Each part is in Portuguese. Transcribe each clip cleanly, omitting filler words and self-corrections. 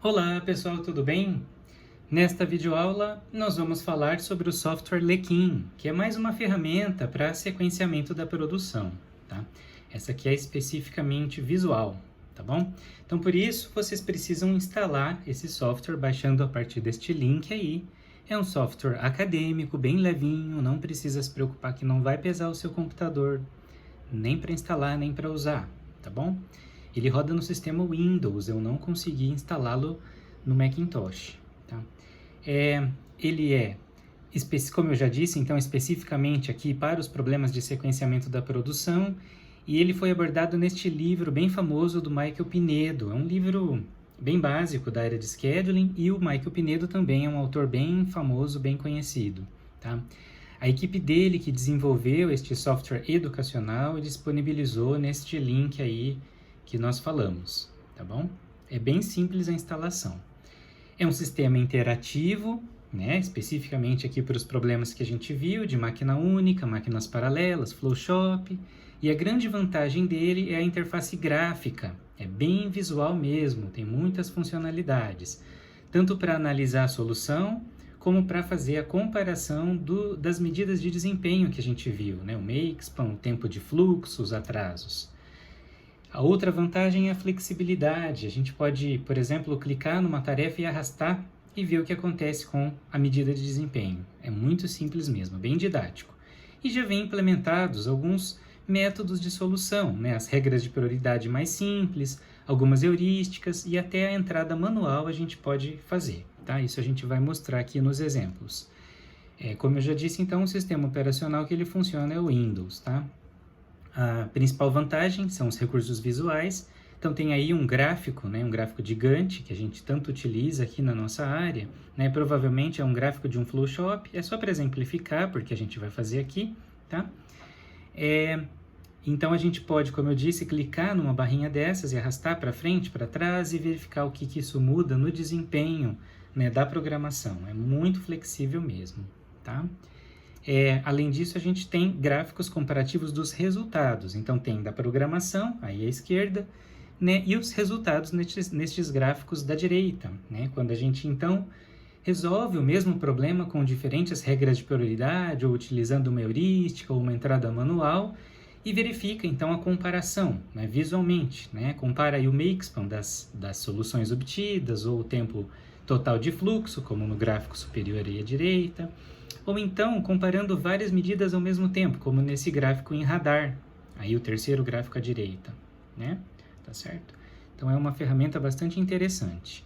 Olá pessoal, tudo bem? Nesta videoaula nós vamos falar sobre o software Lequim, que é mais uma ferramenta para sequenciamento da produção, tá? Essa aqui é especificamente visual, tá bom? Então por isso vocês precisam instalar esse software baixando a partir deste link aí. É um software acadêmico, bem levinho, não precisa se preocupar que não vai pesar o seu computador, nem para instalar, nem para usar, tá bom? Ele roda no sistema Windows, eu não consegui instalá-lo no Macintosh, tá? Ele é, como eu já disse, então especificamente aqui para os problemas de sequenciamento da produção, e ele foi abordado neste livro bem famoso do Michael Pinedo. É um livro bem básico da área de scheduling, e o Michael Pinedo também é um autor bem famoso, bem conhecido, tá? A equipe dele que desenvolveu este software educacional disponibilizou neste link aí que nós falamos, tá bom? É bem simples a instalação. É um sistema interativo, né? Especificamente aqui para os problemas que a gente viu, de máquina única, máquinas paralelas, Flowshop, e a grande vantagem dele é a interface gráfica, é bem visual mesmo, tem muitas funcionalidades, tanto para analisar a solução, como para fazer a comparação das medidas de desempenho que a gente viu, né? O makespan, o tempo de fluxo, os atrasos. A outra vantagem é a flexibilidade. A gente pode, por exemplo, clicar numa tarefa e arrastar e ver o que acontece com a medida de desempenho. É muito simples mesmo, bem didático. E já vem implementados alguns métodos de solução, né? As regras de prioridade mais simples, algumas heurísticas e até a entrada manual a gente pode fazer, tá? Isso a gente vai mostrar aqui nos exemplos. Como eu já disse, então, o sistema operacional que ele funciona é o Windows, tá? A principal vantagem são os recursos visuais. Então tem aí um gráfico, né, um gráfico de Gantt, que a gente tanto utiliza aqui na nossa área, né, provavelmente é um gráfico de um Flowshop, é só para exemplificar, porque a gente vai fazer aqui, tá? Então a gente pode, como eu disse, clicar numa barrinha dessas e arrastar para frente, para trás e verificar o que isso muda no desempenho, né, da programação. É muito flexível mesmo, tá? Além disso, a gente tem gráficos comparativos dos resultados. Então, tem da programação, aí à esquerda, né, e os resultados nestes gráficos da direita, né? Quando a gente, então, resolve o mesmo problema com diferentes regras de prioridade, ou utilizando uma heurística ou uma entrada manual, e verifica, então, a comparação, né, visualmente, né? Compara aí o makespan das soluções obtidas, ou o tempo total de fluxo, como no gráfico superior aí à direita, ou então comparando várias medidas ao mesmo tempo, como nesse gráfico em radar, aí o terceiro gráfico à direita, né? Tá certo? Então é uma ferramenta bastante interessante.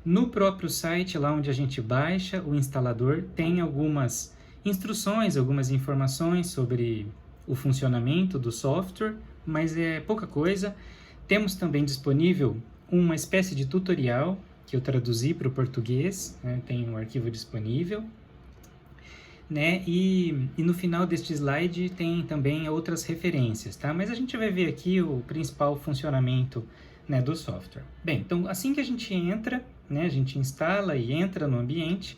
No próprio site, lá onde a gente baixa o instalador, tem algumas instruções, algumas informações sobre o funcionamento do software, mas é pouca coisa. Temos também disponível uma espécie de tutorial que eu traduzi para o português, né? Tem um arquivo disponível, né? E no final deste slide tem também outras referências, tá? Mas a gente vai ver aqui o principal funcionamento, né, do software. Bem, então assim que a gente entra, né, a gente instala e entra no ambiente,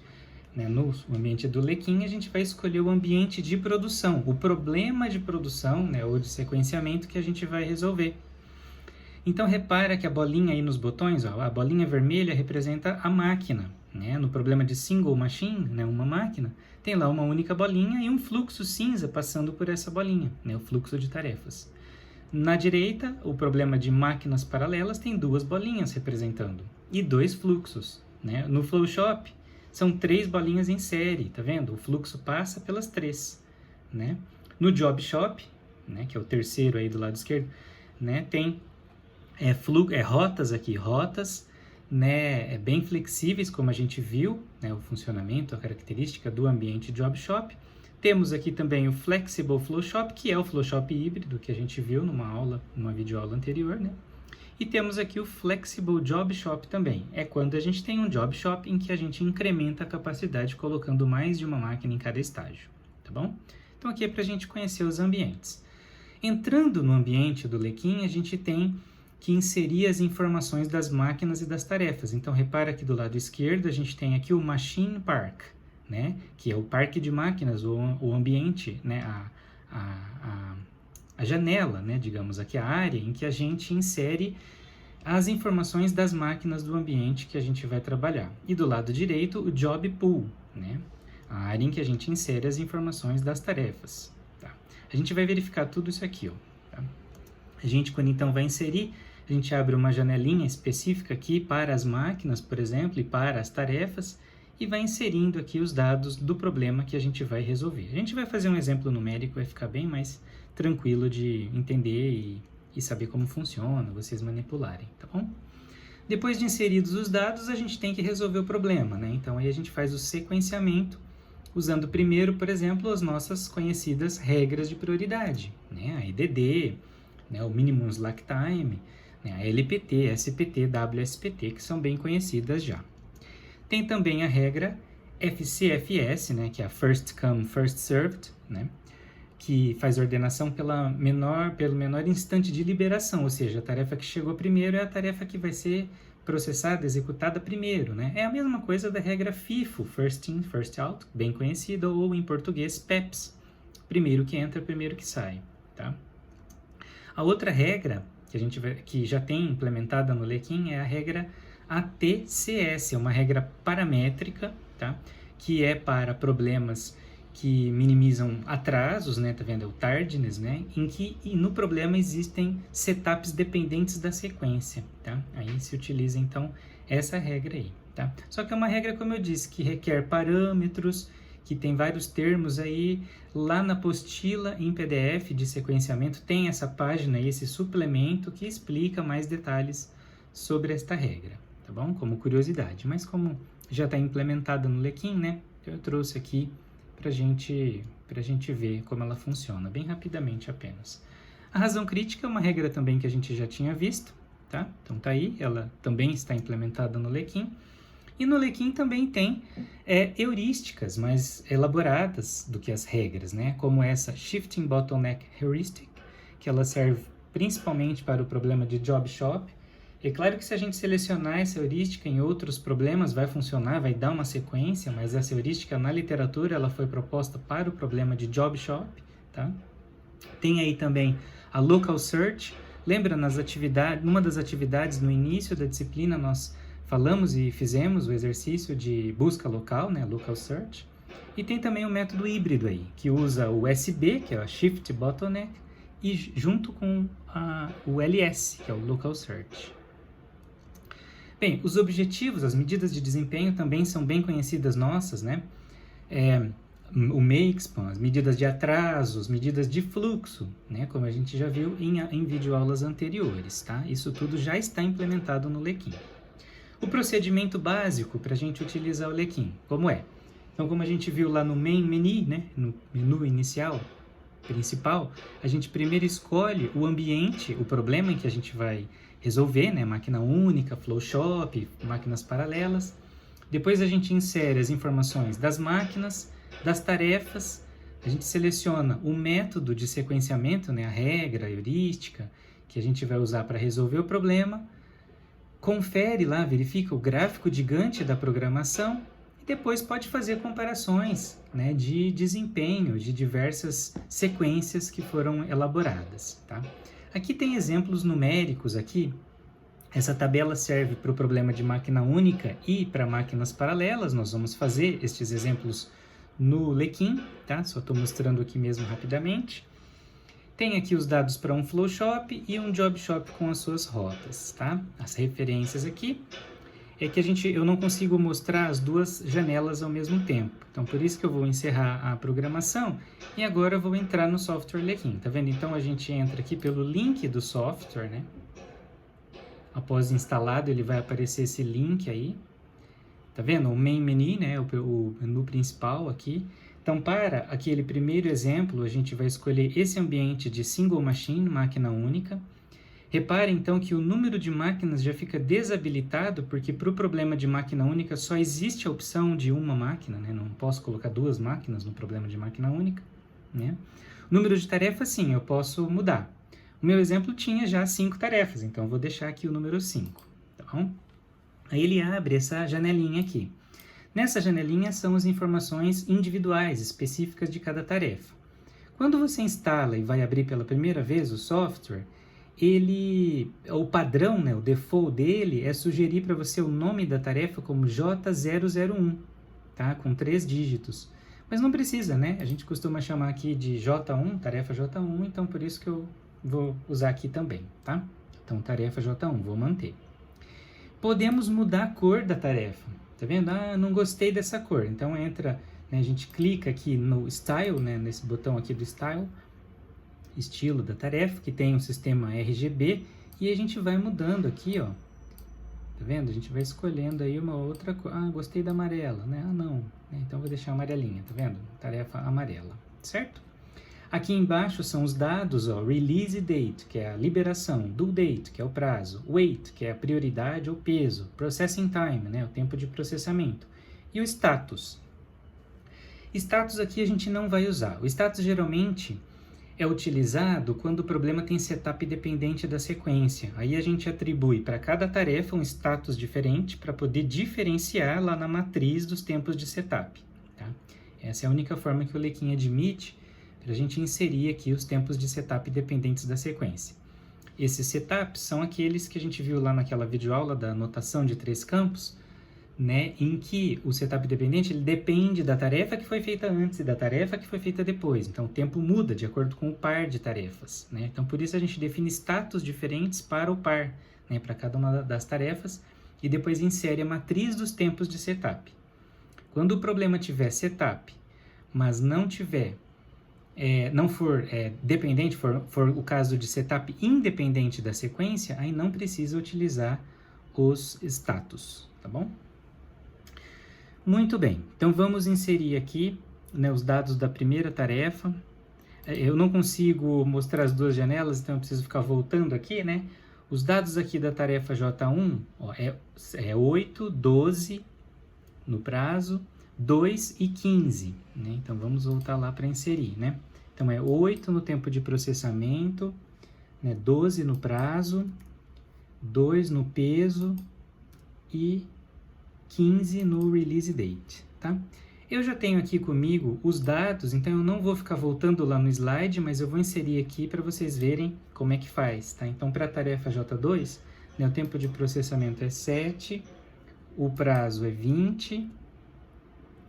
né, no ambiente do Lequim, a gente vai escolher o ambiente de produção, o problema de produção, né, ou de sequenciamento que a gente vai resolver. Então repara que a bolinha aí nos botões, ó, a bolinha vermelha representa a máquina, né? No problema de single machine, né, uma máquina, tem lá uma única bolinha e um fluxo cinza passando por essa bolinha, né, o fluxo de tarefas. Na direita, o problema de máquinas paralelas tem duas bolinhas representando e dois fluxos, né? No Flowshop são três bolinhas em série, tá vendo? O fluxo passa pelas três, né? No JobShop, né, que é o terceiro aí do lado esquerdo, né, tem rotas aqui, rotas, né, bem flexíveis, como a gente viu, né, o funcionamento, a característica do ambiente JobShop. Temos aqui também o Flexible Flowshop, que é o Flowshop híbrido que a gente viu numa videoaula anterior, né? E temos aqui o Flexible JobShop também. É quando a gente tem um JobShop em que a gente incrementa a capacidade colocando mais de uma máquina em cada estágio, tá bom? Então aqui é para a gente conhecer os ambientes. Entrando no ambiente do Lequim, a gente tem que inserir as informações das máquinas e das tarefas. Então, repara que do lado esquerdo a gente tem aqui o Machine Park, né? Que é o parque de máquinas, o ambiente, né? A janela, né? Digamos aqui, a área em que a gente insere as informações das máquinas do ambiente que a gente vai trabalhar. E do lado direito, o Job Pool, né? A área em que a gente insere as informações das tarefas. Tá? A gente vai verificar tudo isso aqui. Ó, tá? A gente, quando então vai inserir, a gente abre uma janelinha específica aqui para as máquinas, por exemplo, e para as tarefas, e vai inserindo aqui os dados do problema que a gente vai resolver. A gente vai fazer um exemplo numérico, vai ficar bem mais tranquilo de entender e saber como funciona, vocês manipularem, tá bom? Depois de inseridos os dados, a gente tem que resolver o problema, né? Então, aí a gente faz o sequenciamento, usando primeiro, por exemplo, as nossas conhecidas regras de prioridade, né? A EDD, né? O Minimum Slack Time, né? A LPT, SPT, WSPT, que são bem conhecidas já. Tem também a regra FCFS, né? Que é a First Come, First Served, né? Que faz ordenação pelo menor instante de liberação, ou seja, a tarefa que chegou primeiro é a tarefa que vai ser processada, executada primeiro, né? É a mesma coisa da regra FIFO, First In, First Out, bem conhecida, ou em português PEPS, primeiro que entra, primeiro que sai, tá? A outra regra que já tem implementada no Lequim é a regra ATCS, é uma regra paramétrica, tá? Que é para problemas que minimizam atrasos, né? Tá vendo? É o tardiness, né? E no problema existem setups dependentes da sequência, tá? Aí se utiliza, então, essa regra aí, tá? Só que é uma regra, como eu disse, que requer parâmetros, que tem vários termos aí. Lá na apostila em PDF de sequenciamento tem essa página, esse suplemento que explica mais detalhes sobre esta regra, tá bom? Como curiosidade. Mas como já está implementada no Lequim, né? Eu trouxe aqui para a gente ver como ela funciona, bem rapidamente apenas. A razão crítica é uma regra também que a gente já tinha visto, tá? Então tá aí, ela também está implementada no Lequim. E no Lequim também tem heurísticas mais elaboradas do que as regras, né? Como essa Shifting Bottleneck Heuristic, que ela serve principalmente para o problema de Job Shop. É claro que se a gente selecionar essa heurística em outros problemas vai funcionar, vai dar uma sequência, mas essa heurística na literatura ela foi proposta para o problema de Job Shop, tá? Tem aí também a Local Search. Lembra numa das atividades no início da disciplina nós falamos e fizemos o exercício de busca local, né, Local Search. E tem também o método híbrido aí, que usa o SB, que é o Shift Bottleneck, e junto com o LS, que é o Local Search. Bem, os objetivos, as medidas de desempenho também são bem conhecidas nossas, né? O MAKESPAN, as medidas de atraso, as medidas de fluxo, né? Como a gente já viu em videoaulas anteriores, tá? Isso tudo já está implementado no Lequim. O procedimento básico para a gente utilizar o Lequim, como é? Então, como a gente viu lá no Main Menu, né? No menu inicial, principal, a gente primeiro escolhe o ambiente, o problema em que a gente vai resolver, né? Máquina única, flow shop, máquinas paralelas. Depois a gente insere as informações das máquinas, das tarefas, a gente seleciona o método de sequenciamento, né? A regra, a heurística, que a gente vai usar para resolver o problema, confere lá, verifica o gráfico de Gantt da programação e depois pode fazer comparações, né? De desempenho de diversas sequências que foram elaboradas, tá? Aqui tem exemplos numéricos aqui. Essa tabela serve para o problema de máquina única e para máquinas paralelas. Nós vamos fazer estes exemplos no Lequim, tá? Só estou mostrando aqui mesmo rapidamente. Tem aqui os dados para um flow shop e um job shop com as suas rotas, tá? As referências aqui é que eu não consigo mostrar as duas janelas ao mesmo tempo. Então, por isso que eu vou encerrar a programação e agora eu vou entrar no software Lequim, tá vendo? Então, a gente entra aqui pelo link do software, né? Após instalado, ele vai aparecer esse link aí. Tá vendo? O main menu, né? O menu principal aqui. Então, para aquele primeiro exemplo, a gente vai escolher esse ambiente de single machine, máquina única. Repare, então, que o número de máquinas já fica desabilitado, porque para o problema de máquina única só existe a opção de uma máquina, né? Não posso colocar duas máquinas no problema de máquina única, né? O número de tarefas, sim, eu posso mudar. O meu exemplo tinha já 5 tarefas, então eu vou deixar aqui o número 5, tá bom? Aí ele abre essa janelinha aqui. Nessa janelinha são as informações individuais, específicas de cada tarefa. Quando você instala e vai abrir pela primeira vez o software, o padrão, né, o default dele é sugerir para você o nome da tarefa como J001, tá? Com 3 dígitos. Mas não precisa, né? A gente costuma chamar aqui de J1, tarefa J1, então por isso que eu vou usar aqui também, tá? Então, tarefa J1, vou manter. Podemos mudar a cor da tarefa, tá vendo? Ah, não gostei dessa cor. Então, entra, né, a gente clica aqui no Style, né, nesse botão aqui do Style, estilo da tarefa, que tem um sistema RGB, e a gente vai mudando aqui, ó. Tá vendo? A gente vai escolhendo aí uma outra cor. Ah, gostei da amarela, né? Ah, não. Então, vou deixar amarelinha, tá vendo? Tarefa amarela, certo? Aqui embaixo são os dados, ó, Release Date, que é a liberação, Due Date, que é o prazo, Weight, que é a prioridade ou peso, Processing Time, né, o tempo de processamento, e o Status. Status aqui a gente não vai usar. O status geralmente é utilizado quando o problema tem setup dependente da sequência. Aí a gente atribui para cada tarefa um status diferente para poder diferenciar lá na matriz dos tempos de setup. Tá? Essa é a única forma que o Lequim admite para a gente inserir aqui os tempos de setup dependentes da sequência. Esses setups são aqueles que a gente viu lá naquela videoaula da anotação de 3 campos, né, em que o setup dependente ele depende da tarefa que foi feita antes e da tarefa que foi feita depois. Então, o tempo muda de acordo com o par de tarefas. Né? Então, por isso a gente define status diferentes para o par, né, para cada uma das tarefas, e depois insere a matriz dos tempos de setup. Quando o problema tiver setup, mas não tiver, não for dependente, for o caso de setup independente da sequência, aí não precisa utilizar os status, tá bom? Muito bem, então vamos inserir aqui, né, os dados da primeira tarefa. Eu não consigo mostrar as duas janelas, então eu preciso ficar voltando aqui, né? Os dados aqui da tarefa J1, ó, é 8, 12 no prazo, 2 e 15, né? Então vamos voltar lá para inserir, né? Então é 8 no tempo de processamento, né, 12 no prazo, 2 no peso e 15 no release date, tá? Eu já tenho aqui comigo os dados, então eu não vou ficar voltando lá no slide, mas eu vou inserir aqui para vocês verem como é que faz, tá? Então, para a tarefa J2, né, o tempo de processamento é 7, o prazo é 20,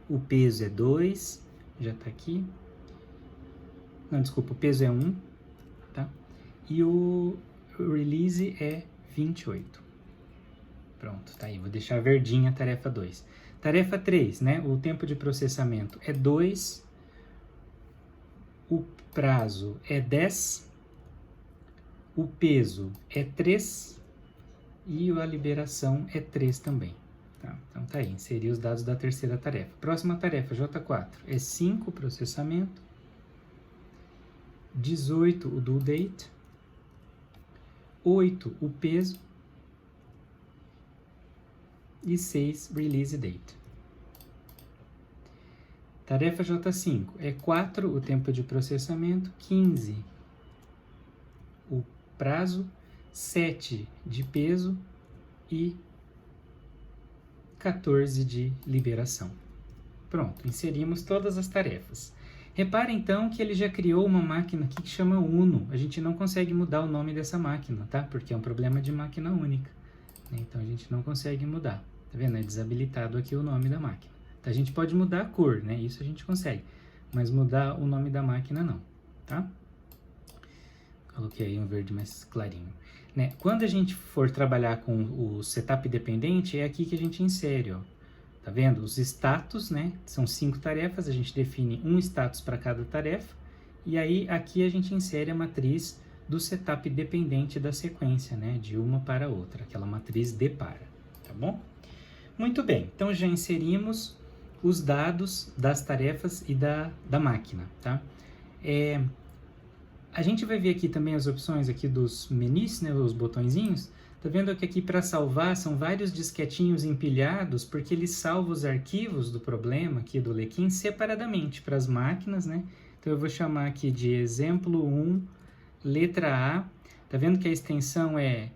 o peso é 2, já está aqui. Não, desculpa, o peso é 1, tá? E o release é 28. Pronto, tá aí. Vou deixar verdinha a tarefa 2. Tarefa 3, né? O tempo de processamento é 2, o prazo é 10, o peso é 3 e a liberação é 3 também. Tá? Então tá aí, inserir os dados da terceira tarefa. Próxima tarefa, J4, é 5 o processamento, 18 o due date, 8 o peso, e 6 release date. Tarefa J5 é 4 o tempo de processamento, 15 o prazo, 7 de peso e 14 de liberação. Pronto, inserimos todas as tarefas. Repare então que ele já criou uma máquina aqui que chama Uno. A gente não consegue mudar o nome dessa máquina, tá? Porque é um problema de máquina única. Então a gente não consegue mudar, tá vendo? É desabilitado aqui o nome da máquina. Então, a gente pode mudar a cor, né? Isso a gente consegue, mas mudar o nome da máquina não, tá? Coloquei aí um verde mais clarinho, né? Quando a gente for trabalhar com o setup dependente, é aqui que a gente insere, ó. Tá vendo? Os status, né? São 5 tarefas, a gente define um status para cada tarefa, e aí aqui a gente insere a matriz do setup dependente da sequência, né, de uma para outra, aquela matriz depara, tá bom? Muito bem, então já inserimos os dados das tarefas e da máquina, tá? A gente vai ver aqui também as opções aqui dos menus, né, os botõezinhos. Tá vendo que aqui para salvar são vários disquetinhos empilhados, porque ele salva os arquivos do problema aqui do Lequim separadamente para as máquinas, né? Então eu vou chamar aqui de exemplo 1, letra A, tá vendo que a extensão é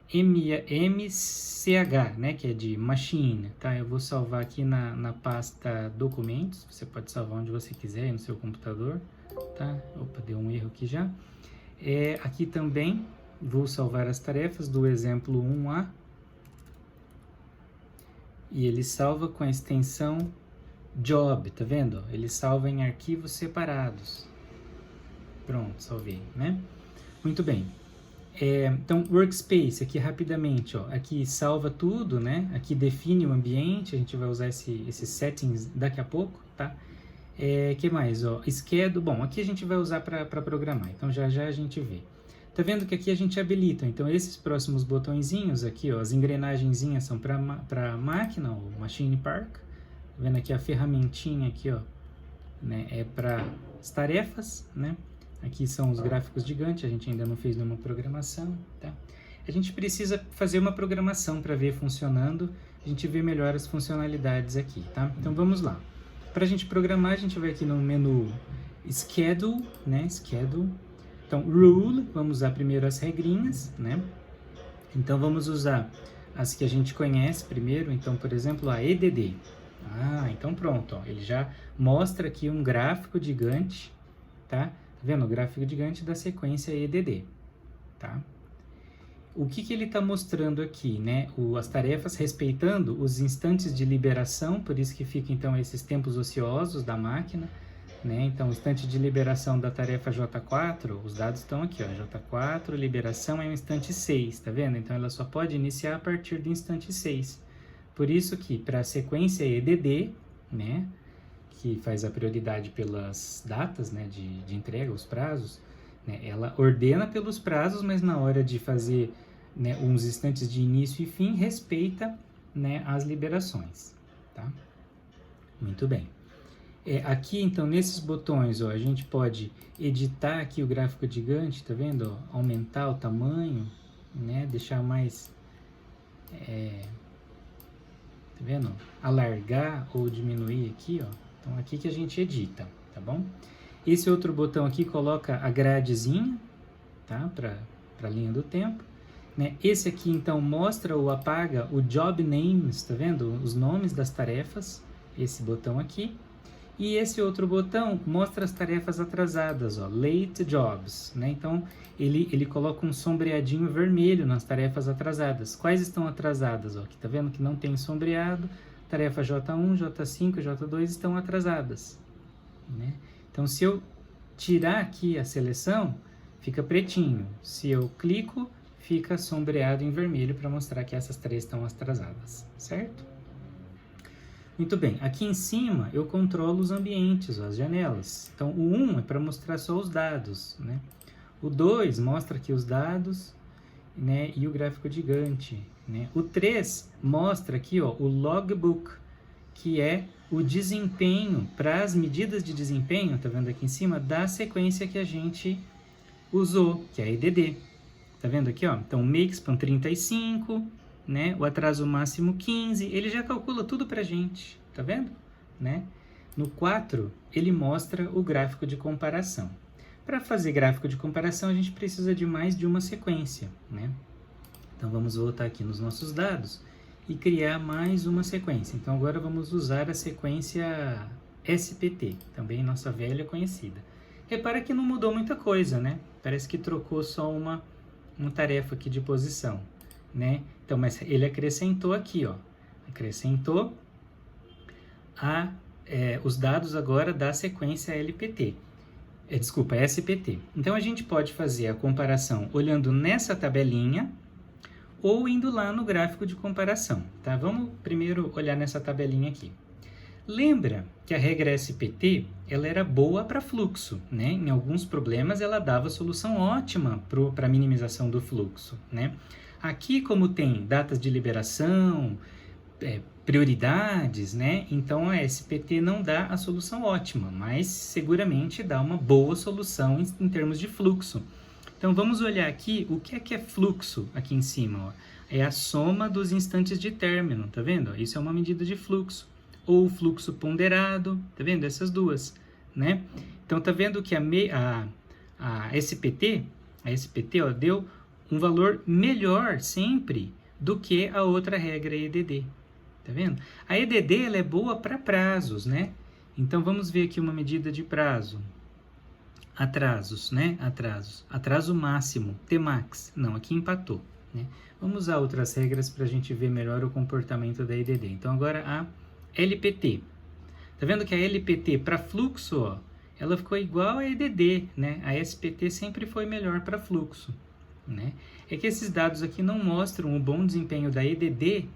MCH, né, que é de machine, tá? Eu vou salvar aqui na pasta documentos, você pode salvar onde você quiser no seu computador, tá? Opa, deu um erro aqui já. Aqui também, Vou salvar as tarefas do exemplo 1A. E ele salva com a extensão job, tá vendo? Ele salva em arquivos separados. Pronto, salvei, né? Muito bem. Então, workspace, aqui rapidamente, ó, aqui salva tudo, né? Aqui define o ambiente, a gente vai usar esses settings daqui a pouco, tá? Que mais, ó? Schedule, bom, aqui a gente vai usar para programar, então já a gente vê. Tá vendo que aqui a gente habilita, então esses próximos botõezinhos aqui, ó, as engrenagenzinhas são para máquina, o Machine Park. Tá vendo aqui a ferramentinha aqui, ó, né? É para as tarefas, né? Aqui são os gráficos de Gantt, a gente ainda não fez nenhuma programação, tá? A gente precisa fazer uma programação para ver funcionando, a gente vê melhor as funcionalidades aqui, tá? Então vamos lá. Para a gente programar, a gente vai aqui no menu Schedule, né? Schedule. Então, Rule, vamos usar primeiro as regrinhas, né? Então vamos usar as que a gente conhece primeiro, então, por exemplo, a EDD. Então pronto, ó, ele já mostra aqui um gráfico de Gantt, tá? Tá vendo? O gráfico de Gantt da sequência EDD, tá? O que ele está mostrando aqui, né? As tarefas respeitando os instantes de liberação, por isso que fica, então, esses tempos ociosos da máquina, né? Então, o instante de liberação da tarefa J4, os dados estão aqui, ó, J4, liberação é o instante 6, tá vendo? Então, ela só pode iniciar a partir do instante 6. Por isso que, para a sequência EDD, né? Que faz a prioridade pelas datas, né, de entrega, os prazos, né, ela ordena pelos prazos, mas na hora de fazer, né, uns instantes de início e fim, respeita, né, as liberações, tá? Muito bem. Aqui, então, nesses botões, ó, a gente pode editar aqui o gráfico de Gantt, tá vendo? Ó, aumentar o tamanho, né, deixar mais, tá vendo? Alargar ou diminuir aqui, ó. Então, aqui que a gente edita, tá bom? Esse outro botão aqui coloca a gradezinha, tá? Para a linha do tempo. Né? Esse aqui, então, mostra ou apaga o Job Names, tá vendo? Os nomes das tarefas, esse botão aqui. E esse outro botão mostra as tarefas atrasadas, ó, Late Jobs, né? Então, ele coloca um sombreadinho vermelho nas tarefas atrasadas. Quais estão atrasadas? Ó? Aqui tá vendo que não tem sombreado. Tarefa J1, J5 e J2 estão atrasadas, né? Então, se eu tirar aqui a seleção, fica pretinho. Se eu clico, fica sombreado em vermelho para mostrar que essas três estão atrasadas, certo? Muito bem, aqui em cima eu controlo os ambientes, as janelas. Então, o 1 é para mostrar só os dados, né? O 2 mostra aqui os dados, né, e o gráfico de Gantt, né? O 3 mostra aqui, ó, o logbook, que é o desempenho, para as medidas de desempenho, tá vendo aqui em cima, da sequência que a gente usou, que é a EDD. Tá vendo aqui, ó? Então, o make-span 35, né? O atraso máximo 15, ele já calcula tudo pra gente, tá vendo? Né? No 4, ele mostra o gráfico de comparação. Para fazer gráfico de comparação, a gente precisa de mais de uma sequência, né? Então, vamos voltar aqui nos nossos dados e criar mais uma sequência. Então, agora vamos usar a sequência SPT, também nossa velha conhecida. Repara que não mudou muita coisa, né? Parece que trocou só uma tarefa aqui de posição, né? Então, mas ele acrescentou aqui, ó. Acrescentou os dados agora da sequência LPT. Desculpa, SPT. Então, a gente pode fazer a comparação olhando nessa tabelinha ou indo lá no gráfico de comparação, tá? Vamos primeiro olhar nessa tabelinha aqui. Lembra que a regra SPT, ela era boa para fluxo, né? Em alguns problemas, ela dava solução ótima para a minimização do fluxo, né? Aqui, como tem datas de liberação, prioridades, né? Então, a SPT não dá a solução ótima, mas seguramente dá uma boa solução em termos de fluxo. Então, vamos olhar aqui o que é fluxo aqui em cima, ó. É a soma dos instantes de término, tá vendo? Isso é uma medida de fluxo. Ou fluxo ponderado, tá vendo? Essas duas, né? Então, tá vendo que a SPT, ó, deu um valor melhor sempre do que a outra regra EDD, tá vendo? A EDD, ela é boa para prazos, né? Então, vamos ver aqui uma medida de prazo. atrasos, né? Atraso máximo, Tmax. Não, aqui empatou, né? Vamos usar outras regras para a gente ver melhor o comportamento da EDD. Então, agora a LPT. Tá vendo que a LPT para fluxo, ó, ela ficou igual a EDD, né? A SPT sempre foi melhor para fluxo, né? É que esses dados aqui não mostram o bom desempenho da EDD,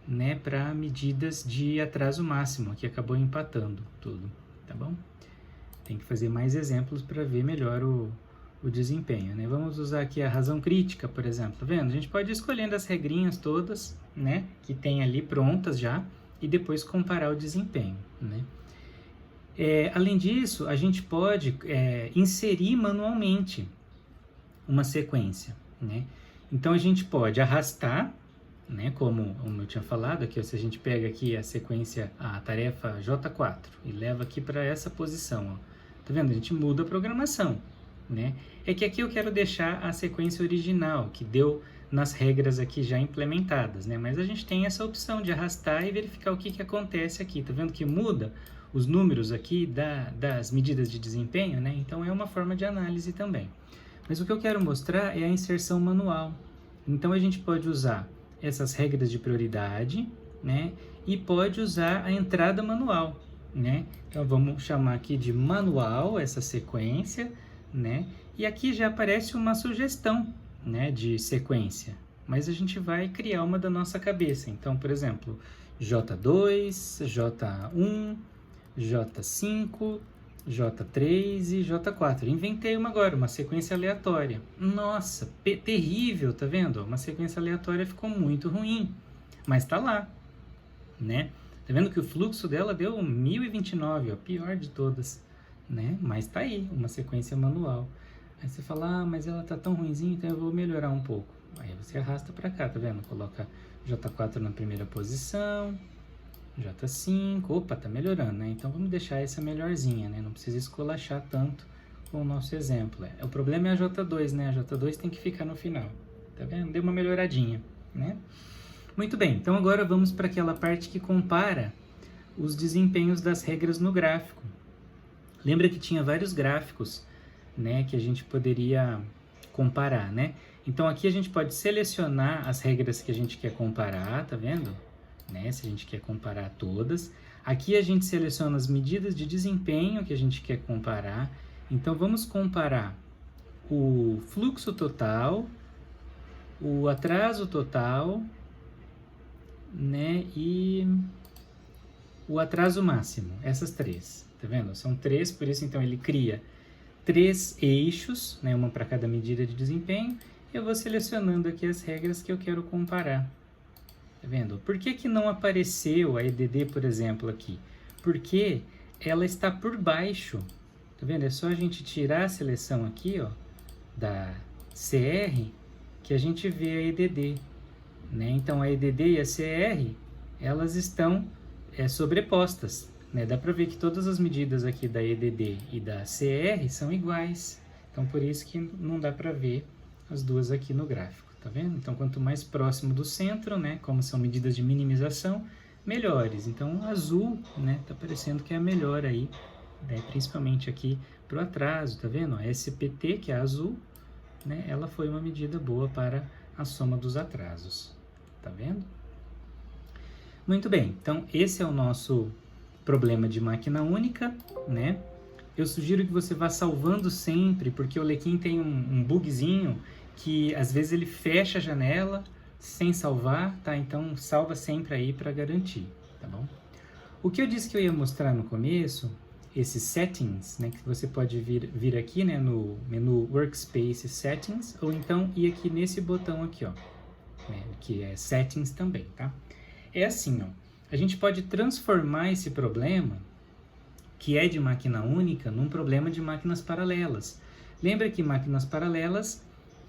né, para medidas de atraso máximo, que acabou empatando tudo, tá bom? Tem que fazer mais exemplos para ver melhor o desempenho, né? Vamos usar aqui a razão crítica, por exemplo, tá vendo? A gente pode ir escolhendo as regrinhas todas, né, que tem ali prontas já, e depois comparar o desempenho, né? Além disso, a gente pode inserir manualmente uma sequência, né? Então, a gente pode arrastar, né, como eu tinha falado aqui, ó, se a gente pega aqui a sequência, a tarefa J4 e leva aqui para essa posição, ó, tá vendo? A gente muda a programação, né? É que aqui eu quero deixar a sequência original, que deu nas regras aqui já implementadas, né? Mas a gente tem essa opção de arrastar e verificar o que acontece aqui. Tá vendo que muda os números aqui das medidas de desempenho, né? Então, é uma forma de análise também. Mas o que eu quero mostrar é a inserção manual. Então, a gente pode usar essas regras de prioridade, né? E pode usar a entrada manual, né? Então, vamos chamar aqui de manual essa sequência, né? E aqui já aparece uma sugestão, né, de sequência, mas a gente vai criar uma da nossa cabeça. Então, por exemplo, J2, J1, J5, J3 e J4. Inventei uma agora, uma sequência aleatória. Nossa, terrível, tá vendo? Uma sequência aleatória ficou muito ruim, mas tá lá, né? Tá vendo que o fluxo dela deu 1029, ó, pior de todas, né? Mas tá aí, uma sequência manual. Aí você fala, mas ela tá tão ruinzinha, então eu vou melhorar um pouco. Aí você arrasta para cá, tá vendo? Coloca J4 na primeira posição, J5, opa, tá melhorando, né? Então vamos deixar essa melhorzinha, né? Não precisa esculachar tanto com o nosso exemplo. O problema é a J2, né? A J2 tem que ficar no final, tá vendo? Deu uma melhoradinha, né? Muito bem, então agora vamos para aquela parte que compara os desempenhos das regras no gráfico. Lembra que tinha vários gráficos, né, que a gente poderia comparar, né? Então aqui a gente pode selecionar as regras que a gente quer comparar, tá vendo? Né? Se a gente quer comparar todas. Aqui a gente seleciona as medidas de desempenho que a gente quer comparar. Então vamos comparar o fluxo total, o atraso total, né, e o atraso máximo, essas três, tá vendo? São três, por isso então ele cria 3 eixos, né, uma para cada medida de desempenho. Eu vou selecionando aqui as regras que eu quero comparar. Tá vendo? Por que não apareceu a EDD, por exemplo, aqui? Porque ela está por baixo. Tá vendo? É só a gente tirar a seleção aqui, ó, da CR, que a gente vê a EDD. Né? Então, a EDD e a CR, elas estão sobrepostas. Né? Dá para ver que todas as medidas aqui da EDD e da CR são iguais. Então, por isso que não dá para ver as duas aqui no gráfico. Tá vendo? Então, quanto mais próximo do centro, né? Como são medidas de minimização, melhores. Então, azul, né? Tá parecendo que é a melhor aí, né? Principalmente aqui para o atraso. Tá vendo? A SPT, que é azul, né? Ela foi uma medida boa para a soma dos atrasos. Tá vendo? Muito bem. Então, esse é o nosso problema de máquina única, né? Eu sugiro que você vá salvando sempre, porque o Lequim tem um bugzinho que às vezes ele fecha a janela sem salvar, tá? Então salva sempre aí para garantir, tá bom? O que eu disse que eu ia mostrar no começo, esses settings, né? Que você pode vir aqui, né? No menu Workspace Settings, ou então ir aqui nesse botão aqui, ó, né, que é Settings também, tá? É assim, ó. A gente pode transformar esse problema, que é de máquina única, num problema de máquinas paralelas. Lembra que máquinas paralelas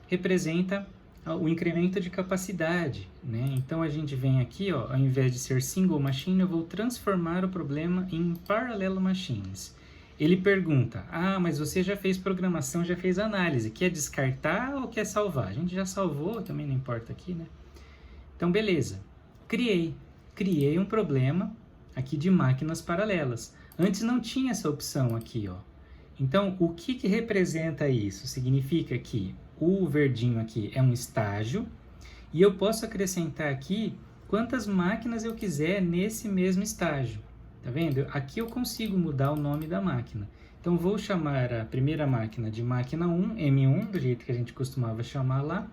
representa o incremento de capacidade, né? Então a gente vem aqui, ó, ao invés de ser single machine, eu vou transformar o problema em parallel machines. Ele pergunta, mas você já fez programação, já fez análise, quer descartar ou quer salvar? A gente já salvou, também não importa aqui, né? Então beleza, criei um problema aqui de máquinas paralelas. Antes não tinha essa opção aqui, ó. Então, o que representa isso? Significa que o verdinho aqui é um estágio e eu posso acrescentar aqui quantas máquinas eu quiser nesse mesmo estágio. Tá vendo? Aqui eu consigo mudar o nome da máquina. Então, vou chamar a primeira máquina de máquina 1, M1, do jeito que a gente costumava chamar lá,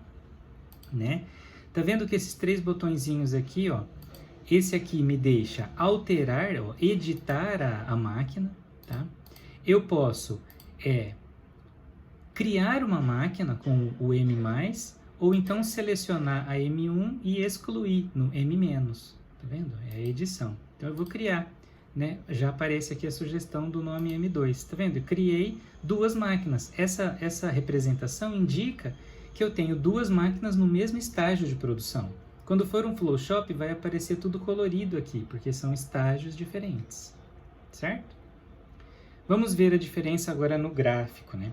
né? Tá vendo que esses 3 botõezinhos aqui, ó, esse aqui me deixa alterar, ó, editar a máquina, tá? Eu posso criar uma máquina com o M+, ou então selecionar a M1 e excluir no M-. Tá vendo? É a edição. Então, eu vou criar, né? Já aparece aqui a sugestão do nome M2. Tá vendo? Eu criei 2 máquinas. Essa representação indica que eu tenho 2 máquinas no mesmo estágio de produção. Quando for um Flowshop, vai aparecer tudo colorido aqui, porque são estágios diferentes, certo? Vamos ver a diferença agora no gráfico, né?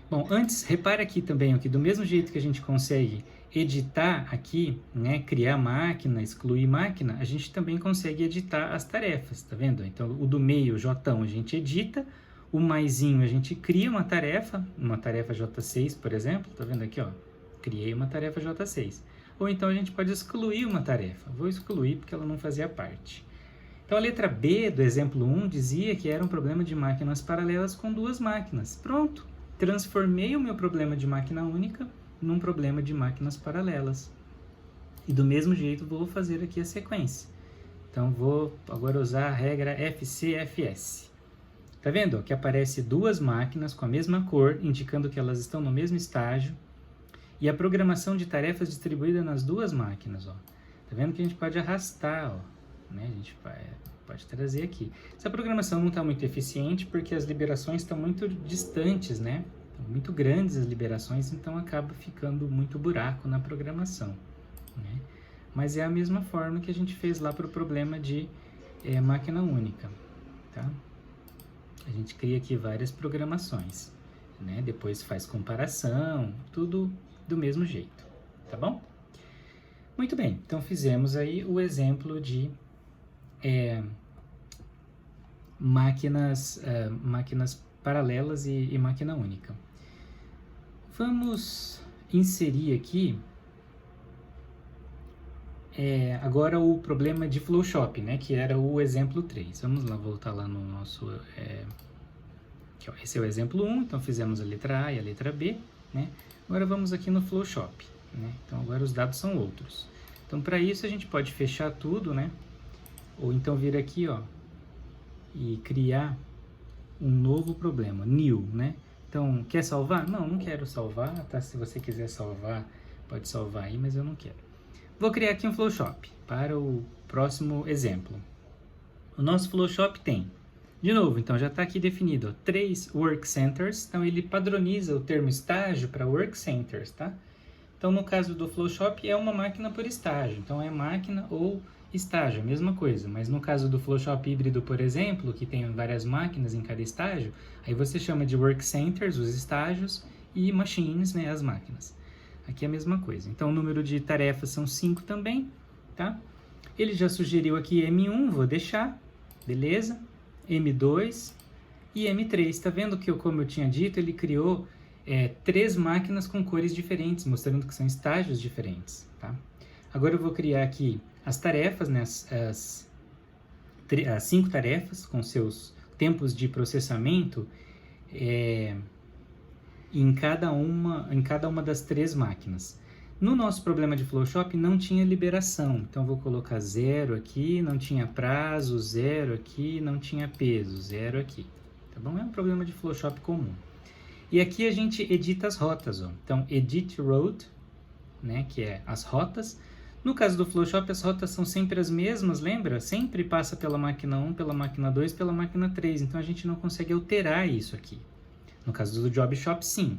Bom, antes, repara aqui também, que do mesmo jeito que a gente consegue editar aqui, né, criar máquina, excluir máquina, a gente também consegue editar as tarefas, tá vendo? Então, o do meio, o Jotão, a gente edita, o maisinho a gente cria uma tarefa J6, por exemplo, tá vendo aqui, ó? Criei uma tarefa J6. Ou então a gente pode excluir uma tarefa. Vou excluir porque ela não fazia parte. Então a letra B do exemplo 1 dizia que era um problema de máquinas paralelas com 2 máquinas. Pronto! Transformei o meu problema de máquina única num problema de máquinas paralelas. E do mesmo jeito vou fazer aqui a sequência. Então vou agora usar a regra FCFS. Tá vendo? Que aparece 2 máquinas com a mesma cor, indicando que elas estão no mesmo estágio. E a programação de tarefas distribuída nas 2 máquinas, ó. Tá vendo que a gente pode arrastar, ó, né? A gente pode trazer aqui. Essa programação não está muito eficiente porque as liberações estão muito distantes, né? Estão muito grandes as liberações, então acaba ficando muito buraco na programação, né? Mas é a mesma forma que a gente fez lá para o problema de máquina única, tá? A gente cria aqui várias programações, né? Depois faz comparação, tudo do mesmo jeito, tá bom? Muito bem, então fizemos aí o exemplo de máquinas paralelas e máquina única. Vamos inserir aqui agora o problema de Flowshop, né, que era o exemplo 3. Vamos lá, voltar lá no nosso... aqui, ó, esse é o exemplo 1, então fizemos a letra A e a letra B, né? Agora vamos aqui no Flowshop, né? Então agora os dados são outros. Então para isso a gente pode fechar tudo, né? Ou então vir aqui, ó, e criar um novo problema, new, né? Então, quer salvar? Não, não quero salvar, tá? Se você quiser salvar, pode salvar aí, mas eu não quero. Vou criar aqui um Flowshop para o próximo exemplo. O nosso Flowshop tem, de novo, então já está aqui definido, ó, 3 Work Centers, então ele padroniza o termo estágio para Work Centers, tá? Então, no caso do Flowshop, é uma máquina por estágio, então é máquina ou estágio, a mesma coisa, mas no caso do Flowshop híbrido, por exemplo, que tem várias máquinas em cada estágio, aí você chama de Work Centers, os estágios, e Machines, né, as máquinas. Aqui é a mesma coisa. Então, o número de tarefas são 5 também, tá? Ele já sugeriu aqui M1, vou deixar, beleza? M2 e M3. Tá vendo que, como eu tinha dito, ele criou 3 máquinas com cores diferentes, mostrando que são estágios diferentes, tá? Agora eu vou criar aqui as tarefas, né, as 5 tarefas com seus tempos de processamento em cada uma das 3 máquinas. No nosso problema de Flowshop não tinha liberação, então vou colocar 0 aqui, não tinha prazo, 0 aqui, não tinha peso, 0 aqui, tá bom? É um problema de Flowshop comum. E aqui a gente edita as rotas, ó. Então, edit route, né, que é as rotas. No caso do Flowshop, as rotas são sempre as mesmas, lembra? Sempre passa pela máquina 1, pela máquina 2, pela máquina 3, então a gente não consegue alterar isso aqui. No caso do Job Shop, sim,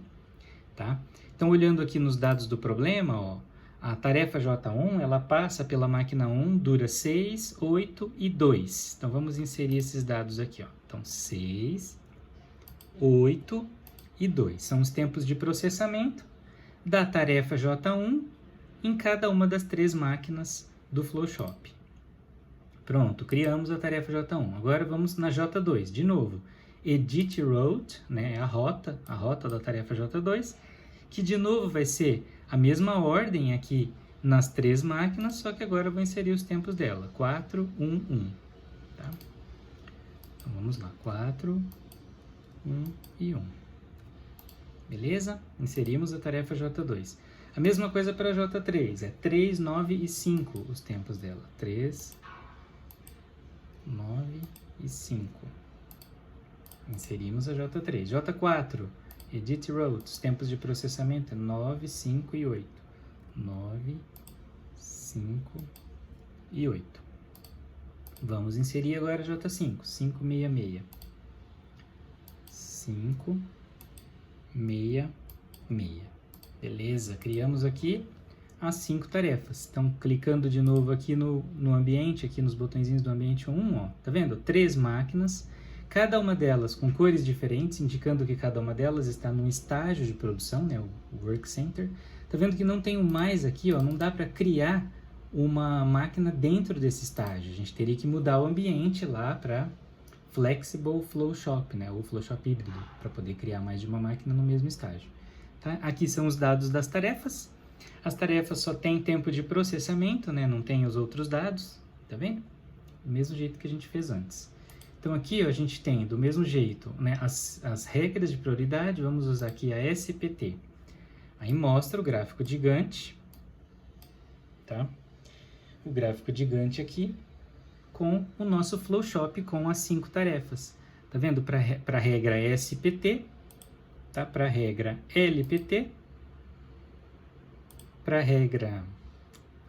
tá? Então, olhando aqui nos dados do problema, ó, a tarefa J1, ela passa pela máquina 1, dura 6, 8 e 2. Então, vamos inserir esses dados aqui, ó. Então, 6, 8 e 2. São os tempos de processamento da tarefa J1 em cada uma das 3 máquinas do Flowshop. Pronto, criamos a tarefa J1. Agora vamos na J2, de novo. edit route, né, é a rota da tarefa J2, que de novo vai ser a mesma ordem aqui nas 3 máquinas, só que agora eu vou inserir os tempos dela, 4, 1, 1, tá? Então vamos lá, 4, 1 e 1. Beleza? Inserimos a tarefa J2. A mesma coisa para a J3, é 3, 9 e 5 os tempos dela. 3, 9 e 5. Inserimos a J3. J4, edit route, os tempos de processamento é 9, 5 e 8. 9, 5 e 8. Vamos inserir agora a J5, 566. 5, 6, 6. Beleza, criamos aqui as 5 tarefas. Então, clicando de novo aqui no ambiente, aqui nos botõezinhos do ambiente 1, ó, tá vendo? 3 máquinas, cada uma delas com cores diferentes, indicando que cada uma delas está num estágio de produção, né, o Work Center. Tá vendo que não tem um mais aqui, ó, não dá para criar uma máquina dentro desse estágio. A gente teria que mudar o ambiente lá para Flexible Flow Shop, né, ou Flow Shop híbrido, para poder criar mais de uma máquina no mesmo estágio. Tá? Aqui são os dados das tarefas. As tarefas só têm tempo de processamento, né, não tem os outros dados, tá vendo? Do mesmo jeito que a gente fez antes. Então aqui ó, a gente tem, do mesmo jeito, né, as regras de prioridade, vamos usar aqui a SPT. Aí mostra o gráfico de Gantt, tá? O gráfico de Gantt aqui com o nosso Flowshop com as 5 tarefas. Tá vendo? Para a regra SPT, tá? Para a regra LPT, para a regra...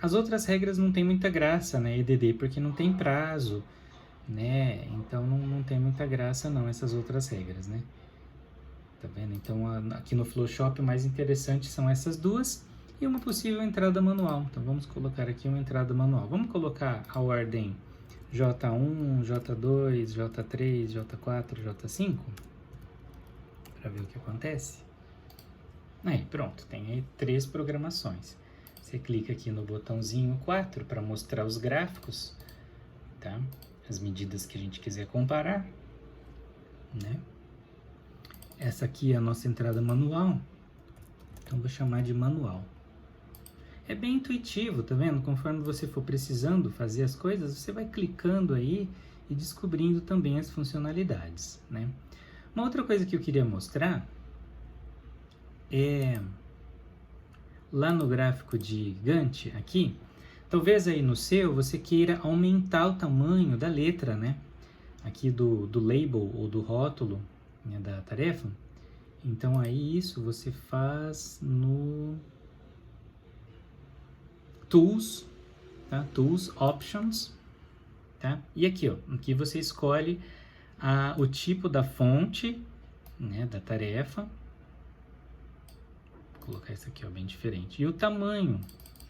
As outras regras não tem muita graça, né, EDD, porque não tem prazo, né? Então não tem muita graça não essas outras regras, né? Tá vendo? Então aqui no Flowshop o mais interessante são essas duas e uma possível entrada manual. Então vamos colocar aqui uma entrada manual. Vamos colocar a ordem J1, J2, J3, J4, J5 para ver o que acontece. Aí pronto, tem aí 3 programações. Você clica aqui no botãozinho 4 para mostrar os gráficos, tá? As medidas que a gente quiser comparar, né? Essa aqui é a nossa entrada manual, então vou chamar de manual. É bem intuitivo, tá vendo? Conforme você for precisando fazer as coisas, você vai clicando aí e descobrindo também as funcionalidades, né? Uma outra coisa que eu queria mostrar é lá no gráfico de Gantt aqui, talvez aí no seu você queira aumentar o tamanho da letra, né? Aqui do label ou do rótulo, né, da tarefa. Então aí isso você faz no Tools, tá? Tools, Options, tá? E aqui, ó, aqui você escolhe o tipo da fonte, né, da tarefa. Vou colocar isso aqui, ó, bem diferente. E o tamanho,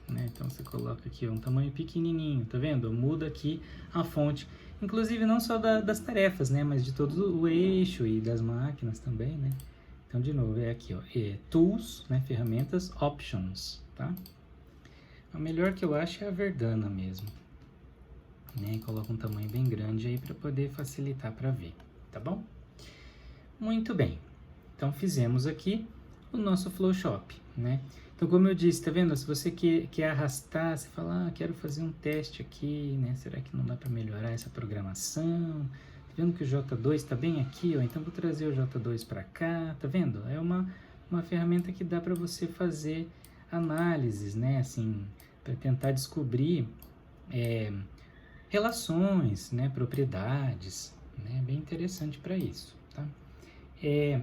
né? Então você coloca aqui, ó, um tamanho pequenininho, tá vendo? Muda aqui a fonte, inclusive não só das tarefas, né, mas de todo o eixo e das máquinas também, né? Então, de novo, é aqui, ó, Tools, né, ferramentas, Options, tá? A melhor que eu acho é a Verdana mesmo, né? Coloca um tamanho bem grande aí para poder facilitar para ver, tá bom? Muito bem. Então, fizemos aqui o nosso Flowshop, né? Então, como eu disse, tá vendo? Se você quer arrastar, você fala, quero fazer um teste aqui, né? Será que não dá para melhorar essa programação? Tá vendo que o J2 está bem aqui, ó? Então, vou trazer o J2 para cá, tá vendo? É uma ferramenta que dá para você fazer análises, né? Assim, para tentar descobrir relações, né? Propriedades, né? Bem interessante para isso, tá?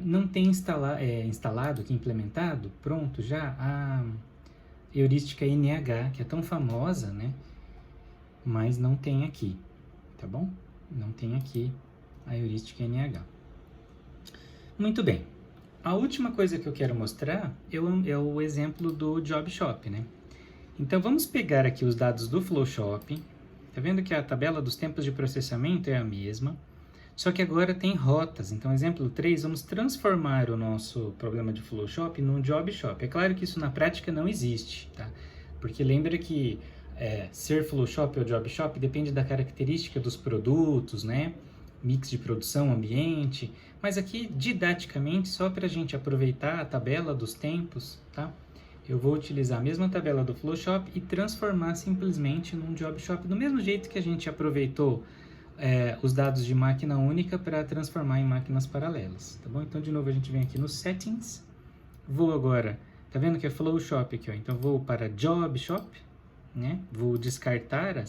Não tem instalado aqui, implementado, pronto, já a heurística NH, que é tão famosa, né? Mas não tem aqui, tá bom? Não tem aqui a heurística NH. Muito bem. A última coisa que eu quero mostrar é o exemplo do Job Shop, né? Então, vamos pegar aqui os dados do Flowshop. Tá vendo que a tabela dos tempos de processamento é a mesma, só que agora tem rotas. Então, exemplo 3, vamos transformar o nosso problema de Flowshop num Job Shop. É claro que isso na prática não existe, tá? Porque lembra que ser Flowshop ou Job Shop depende da característica dos produtos, né? mix de produção, ambiente, mas aqui didaticamente, só para a gente aproveitar a tabela dos tempos, tá? Eu vou utilizar a mesma tabela do Flowshop e transformar simplesmente num Job Shop, do mesmo jeito que a gente aproveitou os dados de máquina única para transformar em máquinas paralelas, tá bom? Então, de novo, a gente vem aqui no Settings, vou agora, tá vendo que é Flowshop aqui, ó? Então, vou para Job Shop, né? Vou descartar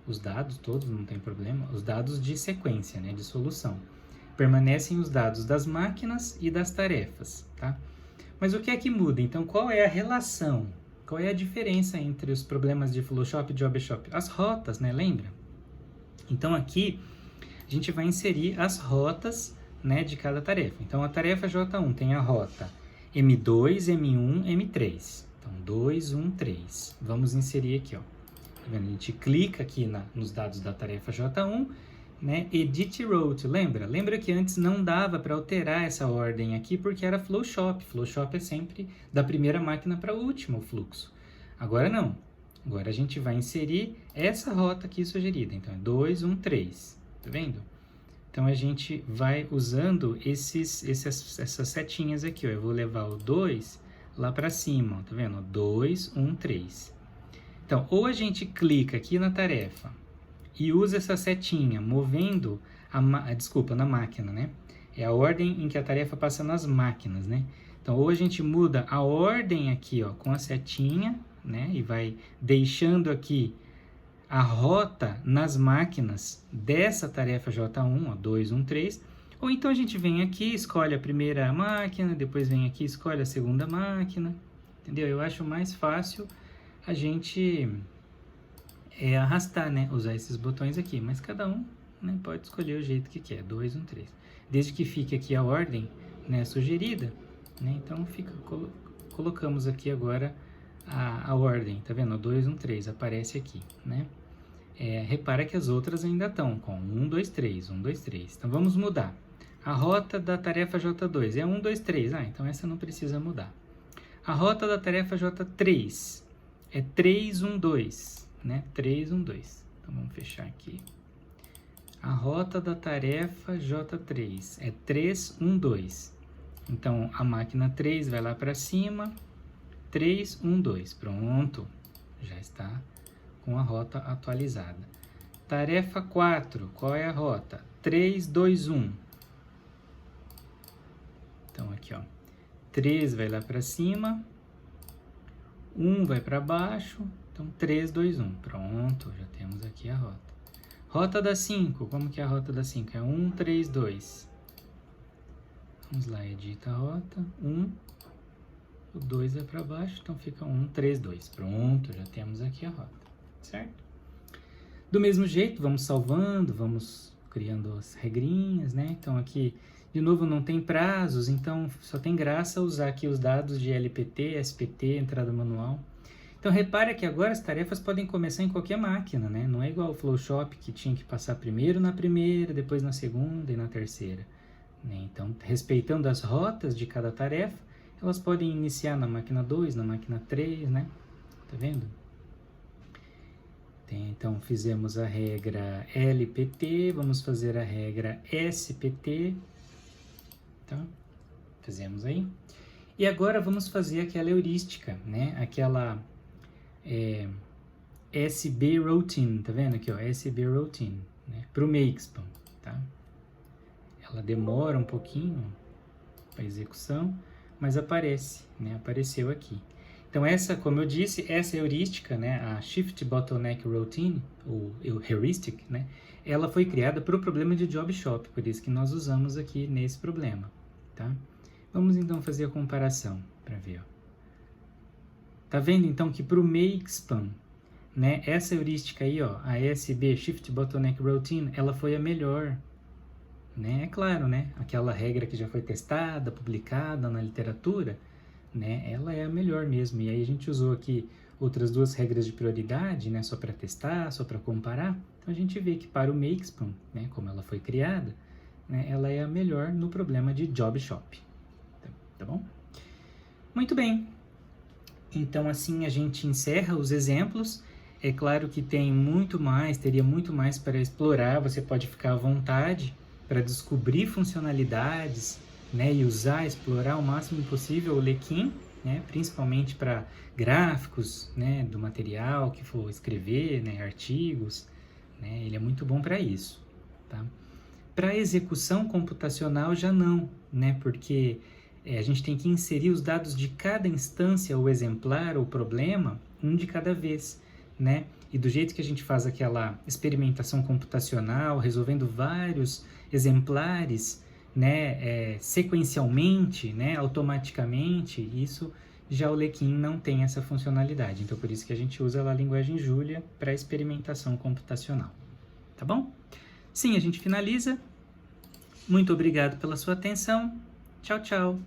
os dados todos, não tem problema, os dados de sequência, né? De solução. Permanecem os dados das máquinas e das tarefas, tá? Mas o que é que muda? Então, qual é a relação? Qual é a diferença entre os problemas de Flowshop e Job Shop? As rotas, né? Lembra? Então, aqui, a gente vai inserir as rotas, né, de cada tarefa. Então, a tarefa J1 tem a rota M2, M1, M3. Então, 2, 1, 3. Vamos inserir aqui, ó. Tá vendo? A gente clica aqui nos dados da tarefa J1, né? Edit Route, lembra? Lembra que antes não dava para alterar essa ordem aqui porque era Flowshop. Flowshop é sempre da primeira máquina para a última o fluxo. Agora não. Agora a gente vai inserir essa rota aqui sugerida. Então é 2, 1, 3. Tá vendo? Então a gente vai usando essas setinhas aqui, ó. Eu vou levar o 2 lá para cima, ó. Tá vendo? 2, 1, 3. Então, ou a gente clica aqui na tarefa e usa essa setinha movendo na máquina, né? É a ordem em que a tarefa passa nas máquinas, né? Então, ou a gente muda a ordem aqui, ó, com a setinha, né? E vai deixando aqui a rota nas máquinas dessa tarefa J1, ó, 2, 1, 3. Ou então a gente vem aqui, escolhe a primeira máquina, depois vem aqui, escolhe a segunda máquina, entendeu? Eu acho mais fácil a gente arrastar, né? Usar esses botões aqui, mas cada um, né, pode escolher o jeito que quer, 2, 1, 3. Desde que fique aqui a ordem, né, sugerida, né? Então colocamos aqui agora a ordem, tá vendo? 2, 1, 3, aparece aqui, né? Repara que as outras ainda estão com 1, 2, 3, 1, 2, 3. Então vamos mudar. A rota da tarefa J2 é 1, 2, 3. Então essa não precisa mudar. A rota da tarefa J3 é 3, 1, 2, né? 3, 1, 2. Então, vamos fechar aqui. A rota da tarefa J3 é 3, 1, 2. Então, a máquina 3 vai lá para cima. 3, 1, 2. Pronto. Já está com a rota atualizada. Tarefa 4. Qual é a rota? 3, 2, 1. Então, aqui, ó. 3 vai lá para cima. 1 vai para baixo, então 3, 2, 1. Pronto, já temos aqui a rota. Rota da 5, como que é a rota da 5? É 1, 3, 2. Vamos lá, edita a rota. 1, o 2 vai para baixo, então fica 1, 3, 2. Pronto, já temos aqui a rota, certo? Do mesmo jeito, vamos salvando, vamos criando as regrinhas, né? Então aqui, de novo, não tem prazos, então só tem graça usar aqui os dados de LPT, SPT, entrada manual. Então repara que agora as tarefas podem começar em qualquer máquina, né? Não é igual ao Flowshop que tinha que passar primeiro na primeira, depois na segunda e na terceira, né? Então, respeitando as rotas de cada tarefa, elas podem iniciar na máquina 2, na máquina 3, né? Tá vendo? Então, fizemos a regra LPT, vamos fazer a regra SPT, tá? Fizemos aí. E agora vamos fazer aquela heurística, né? Aquela SB Routine, tá vendo aqui, ó? SB Routine, né? Para o Makespan, tá? Ela demora um pouquinho para execução, mas aparece, né? Apareceu aqui. Então, essa, como eu disse, essa heurística, né, a Shift Bottleneck Routine, ou heuristic, né, ela foi criada para o problema de Job Shop, por isso que nós usamos aqui nesse problema, tá? Vamos então fazer a comparação para ver, ó. Tá vendo então que para o Makespan, né, essa heurística aí, ó, a SB, Shift Bottleneck Routine, ela foi a melhor, né? É claro, né, aquela regra que já foi testada, publicada na literatura, né, ela é a melhor mesmo. E aí a gente usou aqui outras duas regras de prioridade, né, só para testar, só para comparar. Então a gente vê que para o Makespan, né, como ela foi criada, né, ela é a melhor no problema de Job Shop. Tá bom? Muito bem. Então assim a gente encerra os exemplos. É claro que tem muito mais, teria muito mais para explorar, você pode ficar à vontade para descobrir funcionalidades, né, e usar, explorar o máximo possível o Lequim, né, principalmente para gráficos, né, do material que for escrever, né, artigos, né, ele é muito bom para isso, tá? Para execução computacional já não, né, porque a gente tem que inserir os dados de cada instância, ou exemplar, ou problema, um de cada vez, né? E do jeito que a gente faz aquela experimentação computacional, resolvendo vários exemplares, né, sequencialmente, né, automaticamente, isso já o Lequim não tem essa funcionalidade. Então, por isso que a gente usa a linguagem Julia para experimentação computacional. Tá bom? Sim, a gente finaliza. Muito obrigado pela sua atenção. Tchau, tchau.